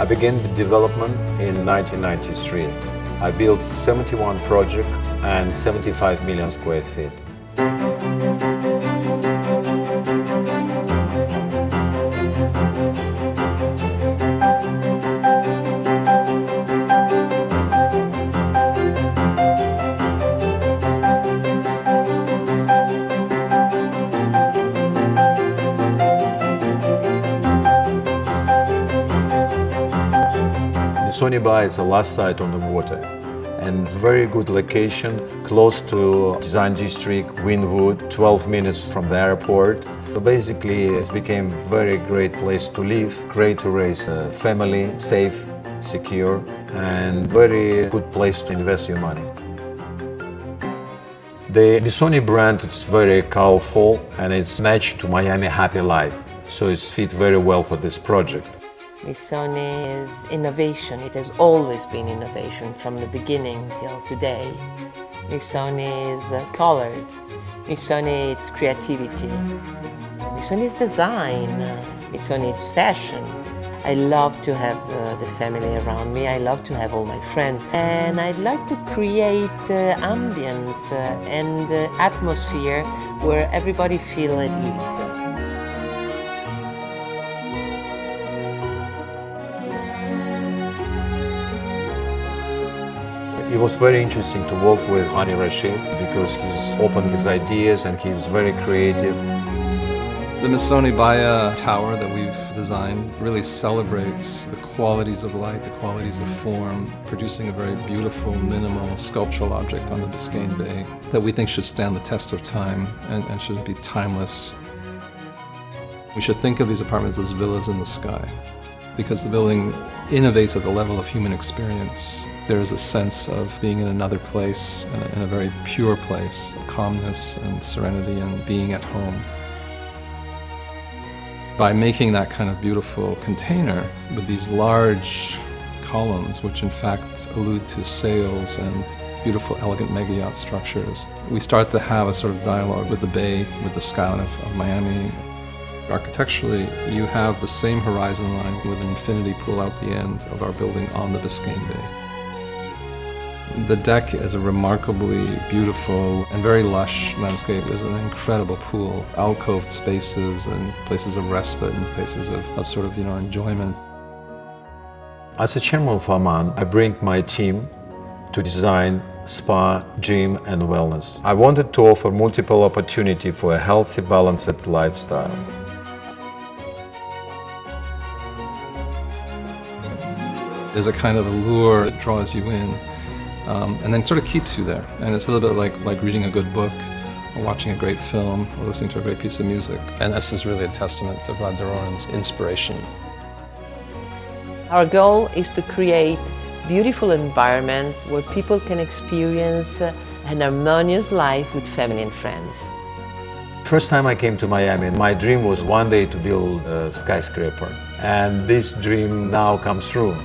I began the development in 1993. I built 71 projects and 75 million square feet. Missoni Baia is the last site on the water and very good location, close to design district, Wynwood, 12 minutes from the airport. So basically it became a very great place to live, great to raise a family, safe, secure, and very good place to invest your money. The Missoni brand is very colorful and it's matched to Miami happy life, so it's fit very well for this project. Missoni is innovation. It has always been innovation from the beginning till today. Missoni is colors. Missoni is creativity. Missoni is design. Missoni is fashion. I love to have the family around me. I love to have all my friends. And I'd like to create ambience and atmosphere where everybody feels at ease. It was very interesting to work with Hani Rashid because he's open his ideas and he's very creative. The Missoni Baia tower that we've designed really celebrates the qualities of light, the qualities of form, producing a very beautiful, minimal sculptural object on the Biscayne Bay that we think should stand the test of time and should be timeless. We should think of these apartments as villas in the sky, because the building innovates at the level of human experience. There is a sense of being in another place, in a very pure place, calmness and serenity and being at home. By making that kind of beautiful container with these large columns, which in fact allude to sails and beautiful, elegant mega-yacht structures, we start to have a sort of dialogue with the bay, with the skyline of Miami. Architecturally, you have the same horizon line with an infinity pool out the end of our building on the Biscayne Bay. The deck is a remarkably beautiful and very lush landscape. There's an incredible pool, alcoved spaces and places of respite and places of sort of, enjoyment. As a chairman of Aman, I bring my team to design spa, gym, and wellness. I wanted to offer multiple opportunities for a healthy, balanced lifestyle. There's a kind of allure that draws you in and then sort of keeps you there. And it's a little bit like reading a good book or watching a great film or listening to a great piece of music. And this is really a testament to Vlad Dororin's inspiration. Our goal is to create beautiful environments where people can experience an harmonious life with family and friends. First time I came to Miami, my dream was one day to build a skyscraper. And this dream now comes true.